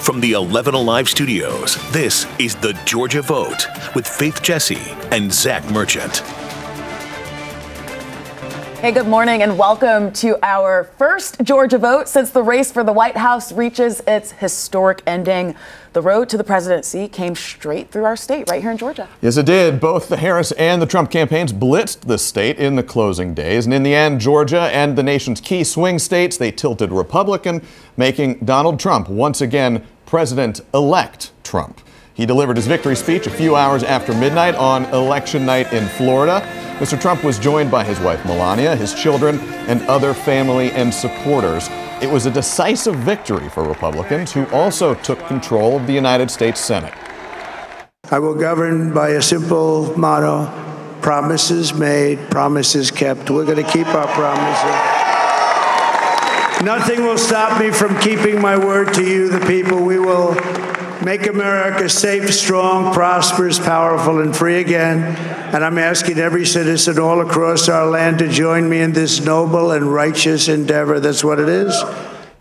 From the 11 Alive studios, this is The Georgia Vote with Faith Jesse and Zach Merchant. Hey, good morning and welcome to our first Georgia Vote since the race for the White House reaches its historic ending. The road to the presidency came straight through our state right here in Georgia. Yes, it did. Both the Harris and the Trump campaigns blitzed the state in the closing days. And in the end, Georgia and the nation's key swing states, they tilted Republican, making Donald Trump once again President-elect Trump. He delivered his victory speech a few hours after midnight on election night in Florida. Mr. Trump was joined by his wife Melania, his children, and other family and supporters. It was a decisive victory for Republicans, who also took control of the United States Senate. I will govern by a simple motto: promises made, promises kept. We're going to keep our promises. Nothing will stop me from keeping my word to you, the people. We will make America safe, strong, prosperous, powerful, and free again. And I'm asking every citizen all across our land to join me in this noble and righteous endeavor. That's what it is.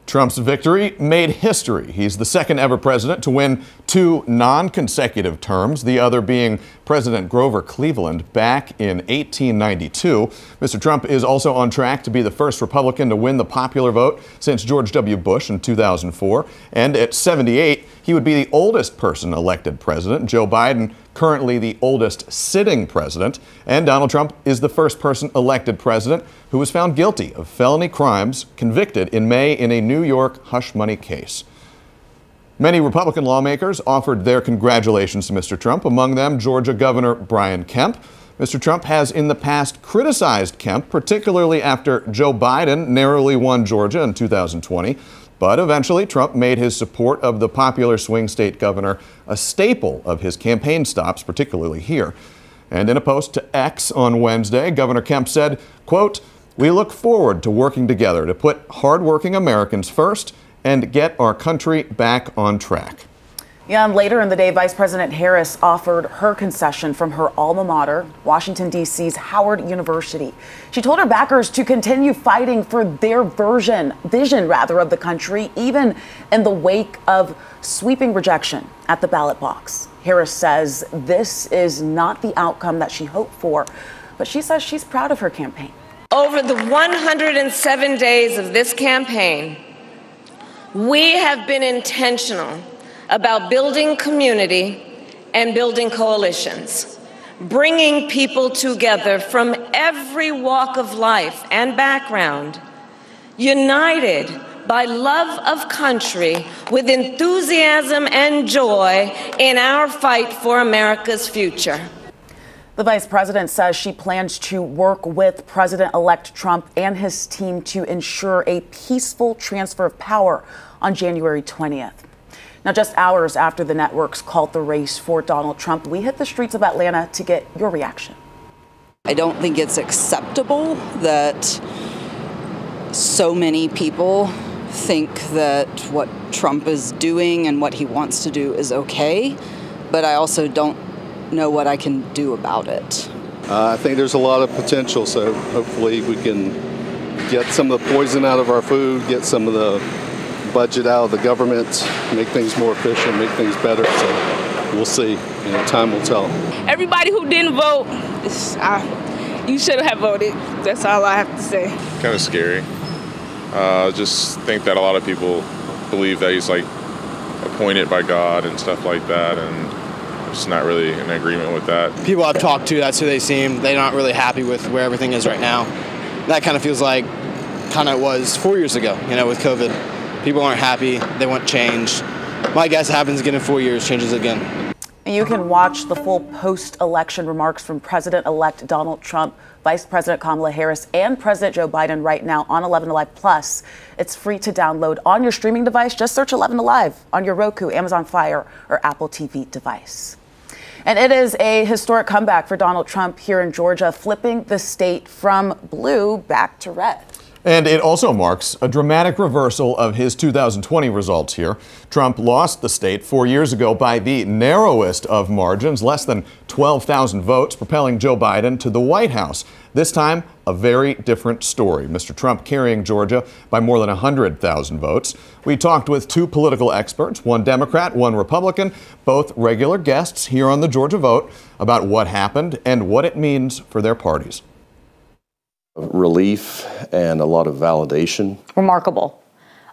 Trump's victory made history. He's the second ever president to win 2 non-consecutive terms, the other being President Grover Cleveland back in 1892. Mr. Trump is also on track to be the first Republican to win the popular vote since George W. Bush in 2004. And at 78, he would be the oldest person elected president. Joe Biden, currently the oldest sitting president. And Donald Trump is the first person elected president who was found guilty of felony crimes, convicted in May in a New York hush money case. Many Republican lawmakers offered their congratulations to Mr. Trump, among them Georgia Governor Brian Kemp. Mr. Trump has in the past criticized Kemp, particularly after Joe Biden narrowly won Georgia in 2020. But eventually, Trump made his support of the popular swing state governor a staple of his campaign stops, particularly here. And in a post to X on Wednesday, Governor Kemp said, quote, "We look forward to working together to put hardworking Americans first and get our country back on track." Yeah, and later in the day, Vice President Harris offered her concession from her alma mater, Washington, D.C.'s Howard University. She told her backers to continue fighting for their vision of the country, even in the wake of sweeping rejection at the ballot box. Harris says this is not the outcome that she hoped for, but she says she's proud of her campaign. Over the 107 days of this campaign, we have been intentional about building community and building coalitions, bringing people together from every walk of life and background, united by love of country with enthusiasm and joy in our fight for America's future. The vice president says she plans to work with President-elect Trump and his team to ensure a peaceful transfer of power on January 20th. Now, just hours after the networks called the race for Donald Trump, we hit the streets of Atlanta to get your reaction. I don't think it's acceptable that so many people think that what Trump is doing and what he wants to do is okay, but I also don't know what I can do about it. I think there's a lot of potential, so hopefully we can get some of the poison out of our food, get some of the budget out of the government, make things more efficient, make things better. So we'll see. Time will tell. Everybody who didn't vote, you should have voted. That's all I have to say. Kind of scary. Just think that a lot of people believe that he's like appointed by God and stuff like that, and I'm just not really in agreement with that. People I've talked to, that's who they seem. They're not really happy with where everything is right now. That kind of feels like it was 4 years ago, with COVID. People aren't happy. They want change. My guess happens again in 4 years, changes again. You can watch the full post-election remarks from President-elect Donald Trump, Vice President Kamala Harris, and President Joe Biden right now on 11 Alive Plus. It's free to download on your streaming device. Just search 11 Alive on your Roku, Amazon Fire, or Apple TV device. And it is a historic comeback for Donald Trump here in Georgia, flipping the state from blue back to red. And it also marks a dramatic reversal of his 2020 results here. Trump lost the state 4 years ago by the narrowest of margins, less than 12,000 votes, propelling Joe Biden to the White House. This time, a very different story. Mr. Trump carrying Georgia by more than 100,000 votes. We talked with two political experts, one Democrat, one Republican, both regular guests here on the Georgia Vote, about what happened and what it means for their parties. Relief and a lot of validation. Remarkable,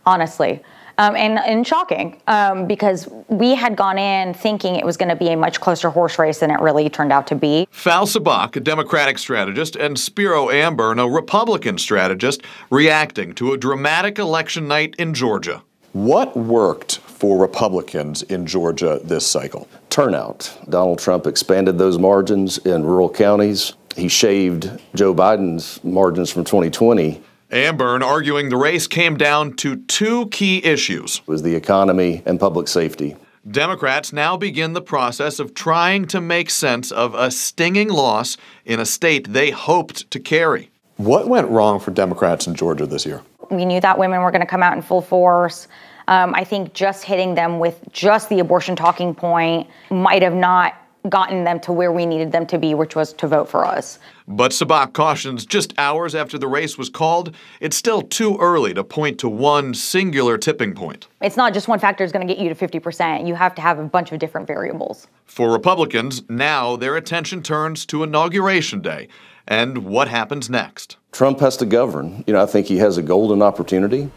honestly, and shocking, because we had gone in thinking it was going to be a much closer horse race than it really turned out to be. Fal Sabak, a Democratic strategist, and Spiro Amburn, a Republican strategist, reacting to a dramatic election night in Georgia. What worked for Republicans in Georgia this cycle? Turnout. Donald Trump expanded those margins in rural counties. He shaved Joe Biden's margins from 2020. Amburn arguing the race came down to two key issues. It was the economy and public safety. Democrats now begin the process of trying to make sense of a stinging loss in a state they hoped to carry. What went wrong for Democrats in Georgia this year? We knew that women were going to come out in full force. I think just hitting them with just the abortion talking point might have not gotten them to where we needed them to be, which was to vote for us. But Sabak cautions just hours after the race was called, it's still too early to point to one singular tipping point. It's not just one factor is going to get you to 50%. You have to have a bunch of different variables. For Republicans, now their attention turns to Inauguration Day and what happens next. Trump has to govern. I think he has a golden opportunity.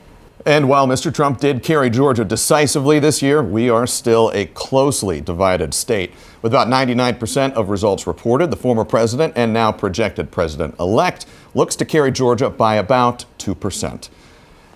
And while Mr. Trump did carry Georgia decisively this year, we are still a closely divided state. With about 99% of results reported, the former president and now projected president-elect looks to carry Georgia by about 2%.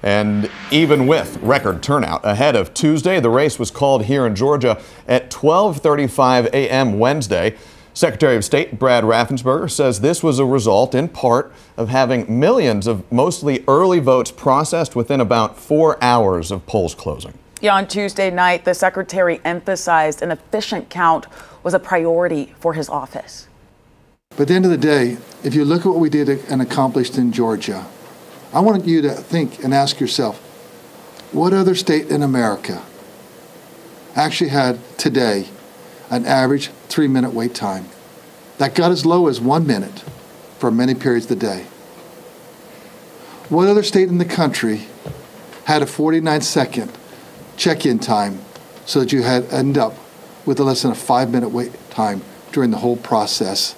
And even with record turnout ahead of Tuesday, the race was called here in Georgia at 12:35 a.m. Wednesday. Secretary of State Brad Raffensperger says this was a result, in part, of having millions of mostly early votes processed within about 4 hours of polls closing. Yeah, on Tuesday night, the secretary emphasized an efficient count was a priority for his office. But at the end of the day, if you look at what we did and accomplished in Georgia, I want you to think and ask yourself, what other state in America actually had today an average 3-minute wait time that got as low as 1 minute for many periods of the day? What other state in the country had a 49-second check-in time so that you had end up with less than a 5-minute wait time during the whole process,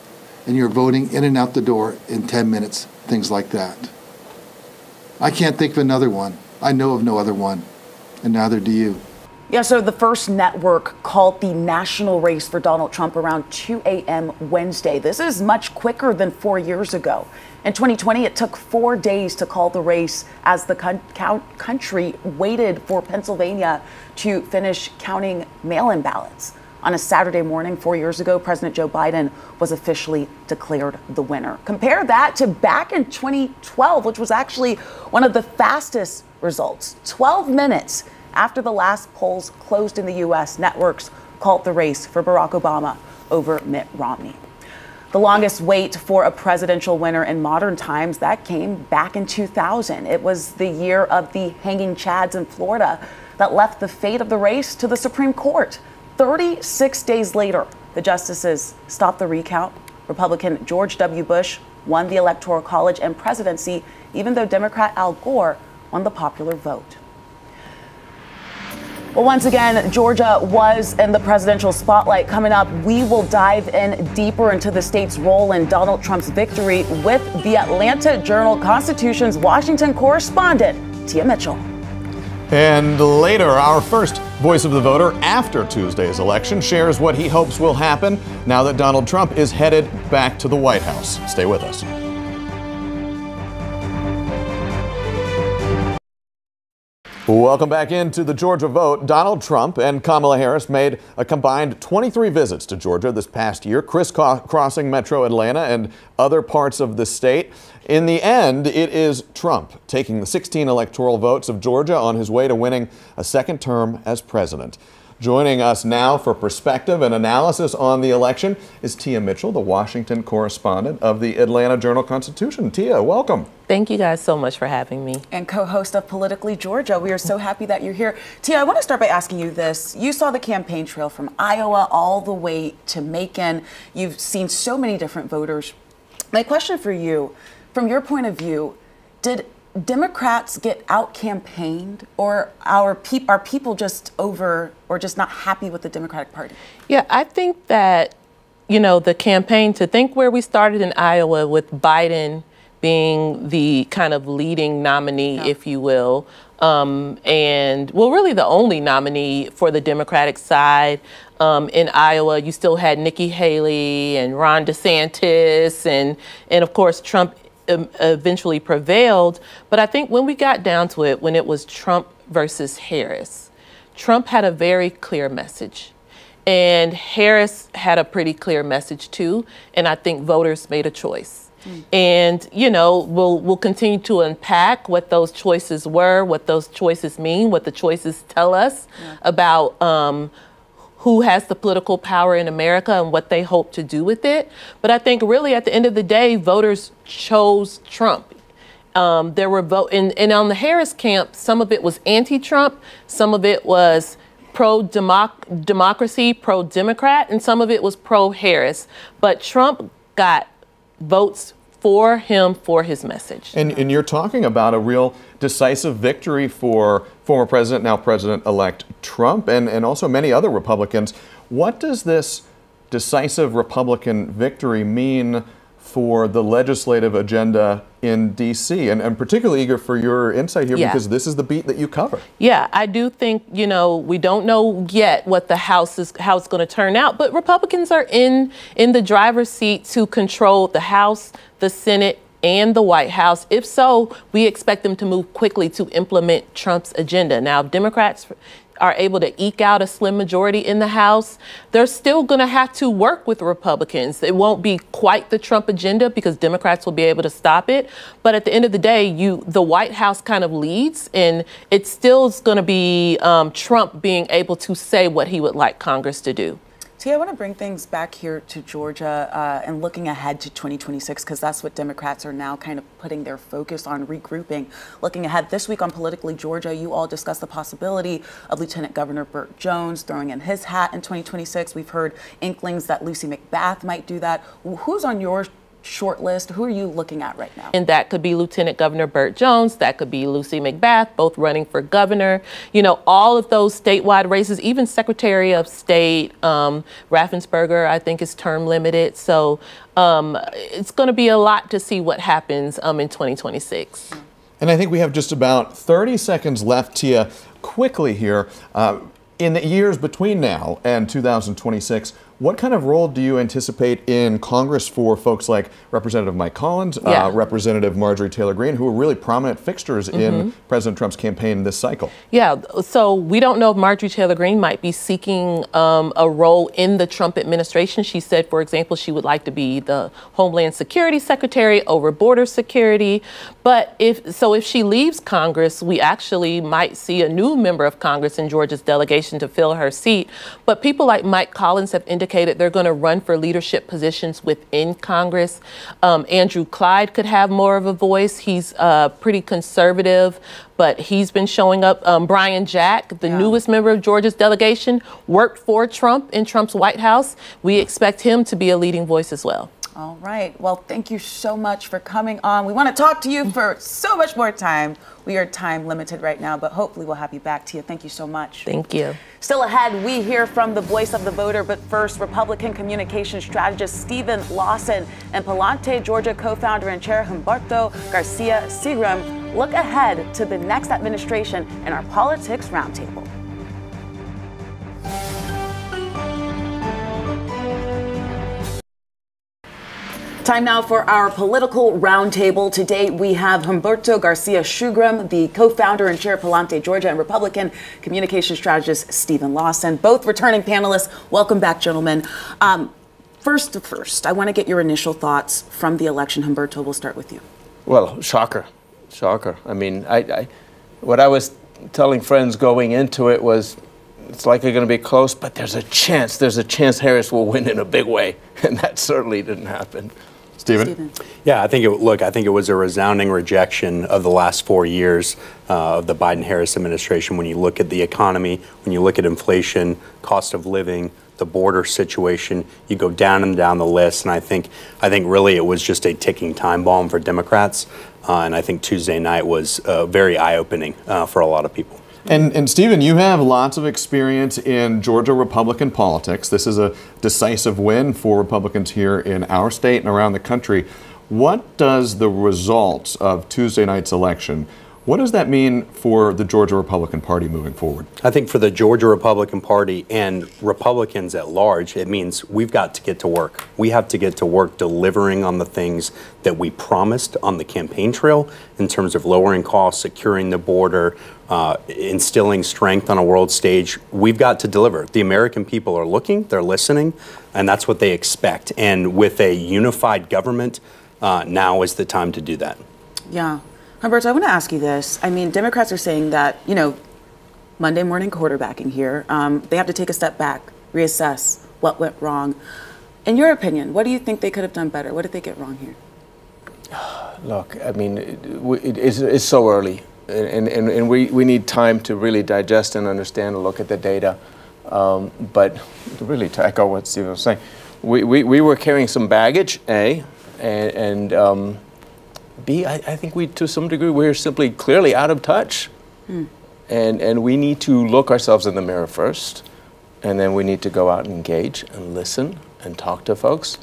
and you're voting in and out the door in 10 minutes, things like that? I can't think of another one. I know of no other one, and neither do you. Yeah, so the First Network called the national race for Donald Trump around 2 a.m. Wednesday. This is much quicker than 4 years ago. In 2020, it took 4 days to call the race as the country waited for Pennsylvania to finish counting mail-in ballots. On a Saturday morning 4 years ago, President Joe Biden was officially declared the winner. Compare that to back in 2012, which was actually one of the fastest results. 12 minutes after the last polls closed in the U.S., networks called the race for Barack Obama over Mitt Romney. The longest wait for a presidential winner in modern times, that came back in 2000. It was the year of the hanging chads in Florida that left the fate of the race to the Supreme Court. 36 days later, the justices stopped the recount. Republican George W. Bush won the Electoral College and presidency, even though Democrat Al Gore won the popular vote. Well, once again, Georgia was in the presidential spotlight. Coming up, we will dive in deeper into the state's role in Donald Trump's victory with the Atlanta Journal-Constitution's Washington correspondent, Tia Mitchell. And later, our first voice of the voter after Tuesday's election shares what he hopes will happen now that Donald Trump is headed back to the White House. Stay with us. Welcome back into the Georgia Vote. Donald Trump and Kamala Harris made a combined 23 visits to Georgia this past year, crisscrossing metro Atlanta and other parts of the state. In the end, it is Trump taking the 16 electoral votes of Georgia on his way to winning a second term as president. Joining us now for perspective and analysis on the election is Tia Mitchell, the Washington correspondent of the Atlanta Journal-Constitution. Tia, welcome. Thank you guys so much for having me. And co-host of Politically Georgia. We are so happy that you're here. Tia, I want to start by asking you this. You saw the campaign trail from Iowa all the way to Macon. You've seen so many different voters. My question for you, from your point of view, did Democrats get out-campaigned, or are people just over or just not happy with the Democratic Party? Yeah, I think that, you know, the campaign, to think where we started in Iowa with Biden being the kind of leading nominee, if you will, and, well, really the only nominee for the Democratic side. In Iowa, you still had Nikki Haley and Ron DeSantis, and of course, Trump eventually prevailed. But I think when we got down to it, when it was Trump versus Harris, Trump had a very clear message. And Harris had a pretty clear message too. And I think voters made a choice. And, you know, we'll continue to unpack what those choices were, what those choices mean, what the choices tell us about who has the political power in America and what they hope to do with it. But I think really at the end of the day, voters chose Trump. There were and on the Harris camp, some of it was anti-Trump, some of it was pro-democracy, pro-Democrat, and some of it was pro-Harris. But Trump got votes for him, for his message. And you're talking about a real decisive victory for former president, now President-elect Trump, and also many other Republicans. What does this decisive Republican victory mean for the legislative agenda in D.C.? And I'm particularly eager for your insight here because this is the beat that you cover. Yeah, I do think, you know, we don't know yet what the House is, how it's going to turn out, but Republicans are in the driver's seat to control the House, the Senate, and the White House. If so, we expect them to move quickly to implement Trump's agenda. Now, if Democrats are able to eke out a slim majority in the House, they're still going to have to work with Republicans. It won't be quite the Trump agenda because Democrats will be able to stop it. But at the end of the day, the White House kind of leads, and it's still going to be Trump being able to say what he would like Congress to do. Tia, I want to bring things back here to Georgia and looking ahead to 2026, because that's what Democrats are now kind of putting their focus on, regrouping. Looking ahead this week on Politically Georgia, you all discussed the possibility of Lieutenant Governor Burt Jones throwing in his hat in 2026. We've heard inklings that Lucy McBath might do that. Who's on your short list? Who are you looking at right now? And that could be Lieutenant Governor Burt Jones. That could be Lucy McBath, both running for governor. You know, all of those statewide races, even Secretary of State Raffensperger, I think is term limited. So it's going to be a lot to see what happens in 2026. And I think we have just about 30 seconds left, Tia. Quickly here, in the years between now and 2026, what kind of role do you anticipate in Congress for folks like Representative Mike Collins, Representative Marjorie Taylor Greene, who are really prominent fixtures in President Trump's campaign this cycle? Yeah, so we don't know if Marjorie Taylor Greene might be seeking a role in the Trump administration. She said, for example, she would like to be the Homeland Security Secretary over border security. But if she leaves Congress, we actually might see a new member of Congress in Georgia's delegation to fill her seat. But people like Mike Collins have indicated they're going to run for leadership positions within Congress. Andrew Clyde could have more of a voice. He's pretty conservative, but he's been showing up. Brian Jack, the newest member of Georgia's delegation, worked for Trump in Trump's White House. We expect him to be a leading voice as well. All right. Well, thank you so much for coming on. We want to talk to you for so much more time. We are time limited right now, but hopefully we'll have you back, Tia. Thank you so much. Thank you. Still ahead, we hear from the voice of the voter, but first, Republican communications strategist Stephen Lawson and Palante, Georgia co-founder and chair Humberto Garcia Segram look ahead to the next administration in our Politics Roundtable. Time now for our political roundtable. Today we have Humberto Garcia Segram, the co-founder and chair of Palante, Georgia, and Republican communication strategist Stephen Lawson, both returning panelists. Welcome back, gentlemen. First, I want to get your initial thoughts from the election. Humberto, we'll start with you. Well, shocker. I mean, what I was telling friends going into it was it's likely going to be close, but there's a chance Harris will win in a big way, and that certainly didn't happen. Stephen? Yeah, I think it was a resounding rejection of the last 4 years of the Biden-Harris administration. When you look at the economy, when you look at inflation, cost of living, the border situation, you go down and down the list, and I think really it was just a ticking time bomb for Democrats, and I think Tuesday night was very eye-opening for a lot of people. And Stephen, you have lots of experience in Georgia Republican politics. This is a decisive win for Republicans here in our state and around the country. What does the results of Tuesday night's election, what does that mean for the Georgia Republican Party moving forward? I think for the Georgia Republican Party and Republicans at large, it means we've got to get to work. We have to get to work delivering on the things that we promised on the campaign trail in terms of lowering costs, securing the border, instilling strength on a world stage. We've got to deliver. The American people are looking, they're listening, and that's what they expect. And with a unified government, now is the time to do that. Yeah. Humberto, I want to ask you this. I mean, Democrats are saying that, Monday morning quarterbacking here, they have to take a step back, reassess what went wrong. In your opinion, what do you think they could have done better? What did they get wrong here? Look, I mean, it's so early, and we need time to really digest and understand and look at the data. But really, to echo what Steve was saying, we were carrying some baggage, A, and B, I think to some degree, we're simply clearly out of touch. And we need to look ourselves in the mirror first, and then we need to go out and engage and listen and talk to folks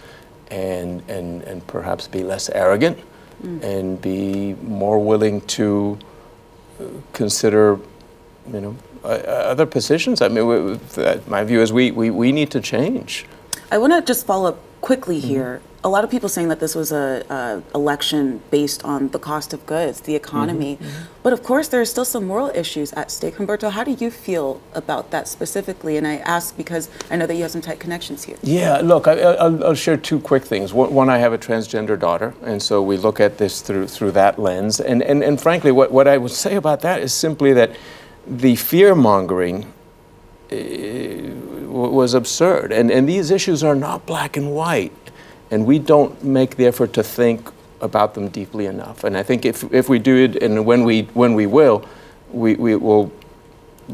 and perhaps be less arrogant and be more willing to consider, other positions. I mean, my view is we need to change. I want to just follow up quickly here. A lot of people saying that this was a election based on the cost of goods, the economy. But of course, there are still some moral issues at stake. Humberto, how do you feel about that specifically? And I ask because I know that you have some tight connections here. Yeah, look, I'll share two quick things. One, I have a transgender daughter, and so we look at this through that lens. And frankly, what I would say about that is simply that the fear-mongering was absurd. And these issues are not black and white. And we don't make the effort to think about them deeply enough. And I think if we do it, and when we will, we will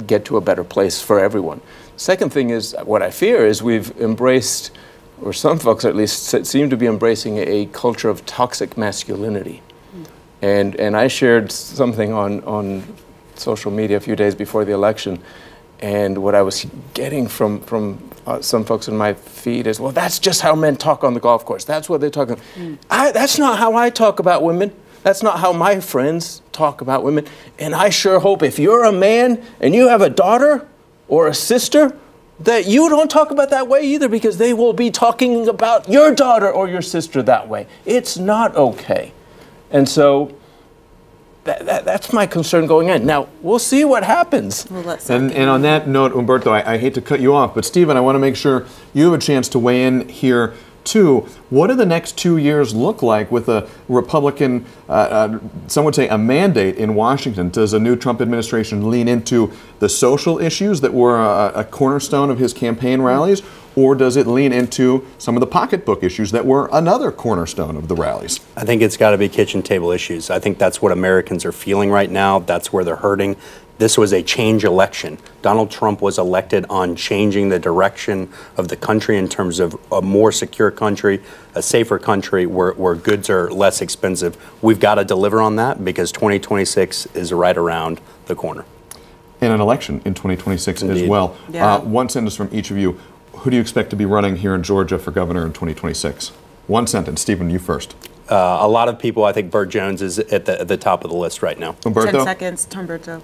get to a better place for everyone. Second thing is, what I fear is we've embraced, or some folks at least seem to be embracing, a culture of toxic masculinity. And I shared something on social media a few days before the election, and what I was getting from some folks in my feed is, well, that's just how men talk on the golf course. That's what they're talking about. That's not how I talk about women. That's not how my friends talk about women. And I sure hope if you're a man and you have a daughter or a sister, that you don't talk about that way either, because they will be talking about your daughter or your sister that way. It's not okay. And so that's my concern going in. Now, we'll see what happens. And on that note, Humberto, I hate to cut you off, but Stephen, I want to make sure you have a chance to weigh in here too. What do the next 2 years look like with a Republican, some would say a mandate in Washington? Does a new Trump administration lean into the social issues that were a cornerstone of his campaign rallies? Or does it lean into some of the pocketbook issues that were another cornerstone of the rallies? I think it's got to be kitchen table issues. I think that's what Americans are feeling right now. That's where they're hurting. This was a change election. Donald Trump was elected on changing the direction of the country in terms of a more secure country, a safer country where goods are less expensive. We've got to deliver on that because 2026 is right around the corner. And an election in 2026 Indeed. As well. Yeah. One sentence from each of you. Who do you expect to be running here in Georgia for governor in 2026? One sentence. Stephen, you first. A lot of people, I think Burt Jones is at the top of the list right now. Humberto? 10 seconds, Humberto.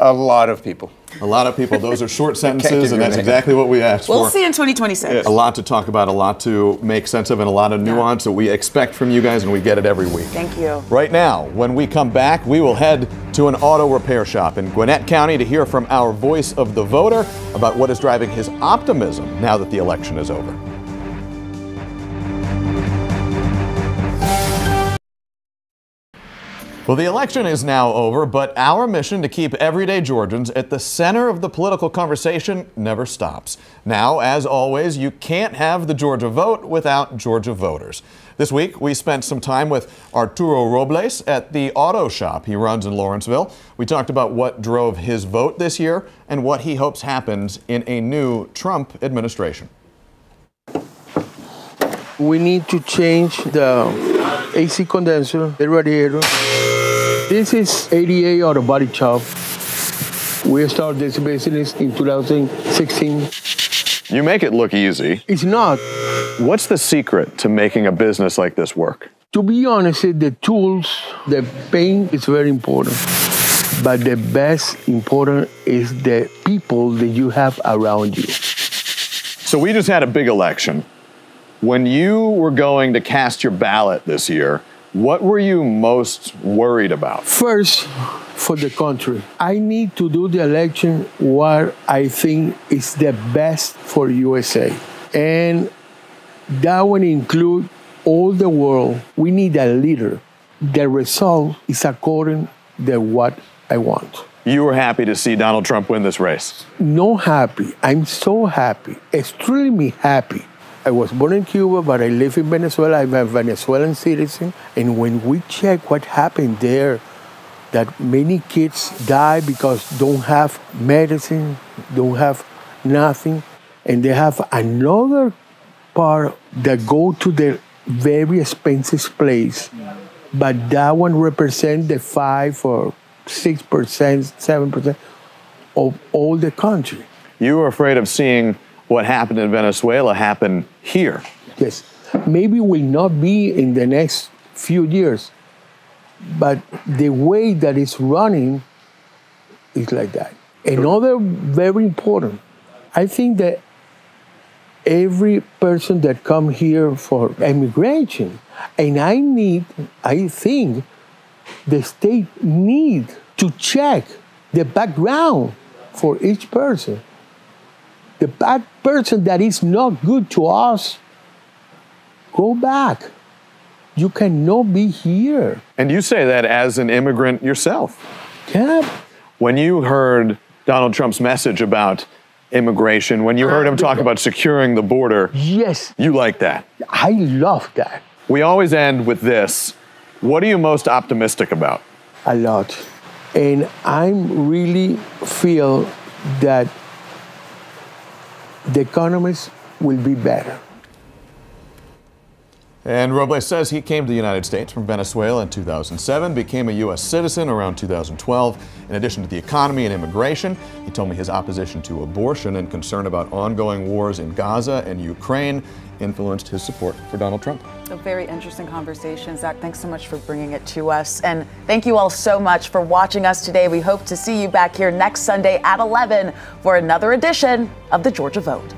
A lot of people. A lot of people. Those are short sentences, and that's exactly what we asked for. We'll see in 2026. A lot to talk about, a lot to make sense of, and a lot of nuance that we expect from you guys, and we get it every week. Thank you. Right now, when we come back, we will head to an auto repair shop in Gwinnett County to hear from our voice of the voter about what is driving his optimism now that the election is over. Well, the election is now over, but our mission to keep everyday Georgians at the center of the political conversation never stops. Now, as always, you can't have the Georgia vote without Georgia voters. This week, we spent some time with Arturo Robles at the auto shop he runs in Lawrenceville. We talked about what drove his vote this year and what he hopes happens in a new Trump administration. We need to change the AC condenser, the radiator. This is 88 Auto Body Shop. We started this business in 2016. You make it look easy. It's not. What's the secret to making a business like this work? To be honest, the tools, the paint is very important. But the best important is the people that you have around you. So we just had a big election. When you were going to cast your ballot this year, what were you most worried about? First, for the country, I need to do the election what I think is the best for USA. And that would include all the world. We need a leader. The result is according to what I want. You were happy to see Donald Trump win this race? No happy. I'm so happy, extremely happy. I was born in Cuba, but I live in Venezuela. I'm a Venezuelan citizen. And when we check what happened there, that many kids die because don't have medicine, don't have nothing, and they have another part that go to the very expensive place, but that one represents the 5 or 6%, 7% of all the country. You were afraid of seeing what happened in Venezuela happen here. Yes, maybe will not be in the next few years, but the way that it's running is like that. Another very important, I think that every person that come here for immigration, and I think the state need to check the background for each person. The bad person that is not good to us, go back. You cannot be here. And you say that as an immigrant yourself. Yeah. When you heard Donald Trump's message about immigration, when you heard him talk about securing the border, yes, you like that. I love that. We always end with this. What are you most optimistic about? A lot. And I really feel that the economies will be better. And Robles says he came to the United States from Venezuela in 2007, became a U.S. citizen around 2012. In addition to the economy and immigration, he told me his opposition to abortion and concern about ongoing wars in Gaza and Ukraine influenced his support for Donald Trump. A very interesting conversation. Zach, thanks so much for bringing it to us. And thank you all so much for watching us today. We hope to see you back here next Sunday at 11 for another edition of the Georgia Vote.